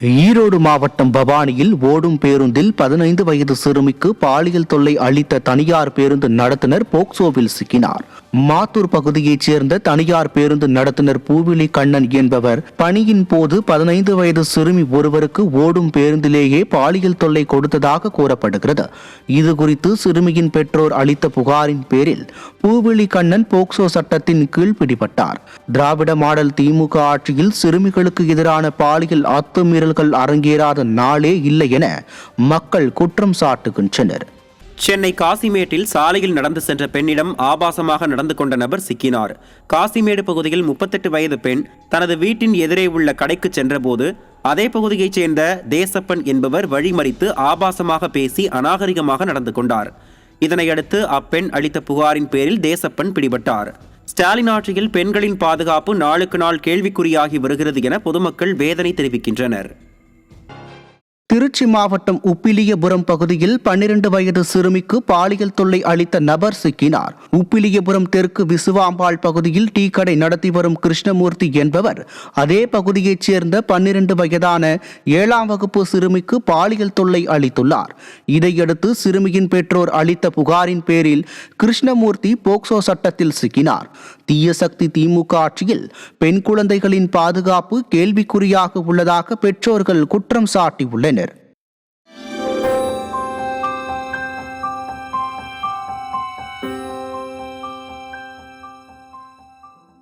ஈரோடு மாவட்டம் பவானியில் ஓடும் பேருந்தில் 15 வயது சிறுமிக்கு பாலியல் தொல்லை அளித்த தனியார் பேருந்து நடத்துனர் போக்சோவில் சிக்கினார். மாத்தூர் பகுதியைச் சேர்ந்த தனியார் பேருந்து நடத்துனர் பூவிலி கண்ணன் என்பவர் பணியின் போது 15 வயது சிறுமி ஒருவருக்கு ஓடும் பேருந்திலேயே பாலியல் தொல்லை கொடுத்ததாக கூறப்படுகிறது. இதுகுறித்து சிறுமியின் பெற்றோர் அளித்த புகாரின் பேரில் பூவிலி கண்ணன் போக்சோ சட்டத்தின் கீழ் பிடிபட்டார். திராவிட மாடல் திமுக ஆட்சியில் சிறுமிகளுக்கு எதிரான பாலியல் அத்துமீறல்கள் அரங்கேறாத நாளே இல்லை என மக்கள் குற்றம் சாட்டுகின்றனர். சென்னை காசிமேட்டில் சாலையில் நடந்து சென்ற பெண்ணிடம் ஆபாசமாக நடந்து கொண்ட நபர் சிக்கினார். காசிமேடு பகுதியில் 38 வயது பெண் தனது வீட்டின் எதிரே உள்ள கடைக்கு சென்றபோது அதே பகுதியைச் சேர்ந்த தேசப்பன் என்பவர் வழிமறித்து ஆபாசமாக பேசி அநாகரிகமாக நடந்து கொண்டார். இதனையடுத்து அப்பெண் அளித்த புகாரின் பேரில் தேசப்பன் பிடிபட்டார். ஸ்டாலின் ஆட்சியில் பெண்களின் பாதுகாப்பு நாளுக்கு நாள் கேள்விக்குறியாகி வருகிறது என பொதுமக்கள் வேதனை தெரிவிக்கின்றனர். திருச்சி மாவட்டம் உப்பிலியபுரம் பகுதியில் 12 வயது சிறுமிக்கு பாலியல் தொல்லை அளித்த நபர் சிக்கினார். உப்பிலியபுரம் தெற்கு விசுவாம்பாள் பகுதியில் டீ கடை நடத்தி வரும் கிருஷ்ணமூர்த்தி என்பவர் அதே பகுதியைச் சேர்ந்த 12 வயதான 7ஆம் வகுப்பு சிறுமிக்கு பாலியல் தொல்லை அளித்துள்ளார். இதையடுத்து சிறுமியின் பெற்றோர் அளித்த புகாரின் பேரில் கிருஷ்ணமூர்த்தி போக்சோ சட்டத்தில் சிக்கினார். தீய சக்தி திமுக ஆட்சியில் பெண் குழந்தைகளின் பாதுகாப்பு கேள்விக்குறியாக உள்ளதாக பெற்றோர்கள் குற்றம் சாட்டியுள்ளனர்.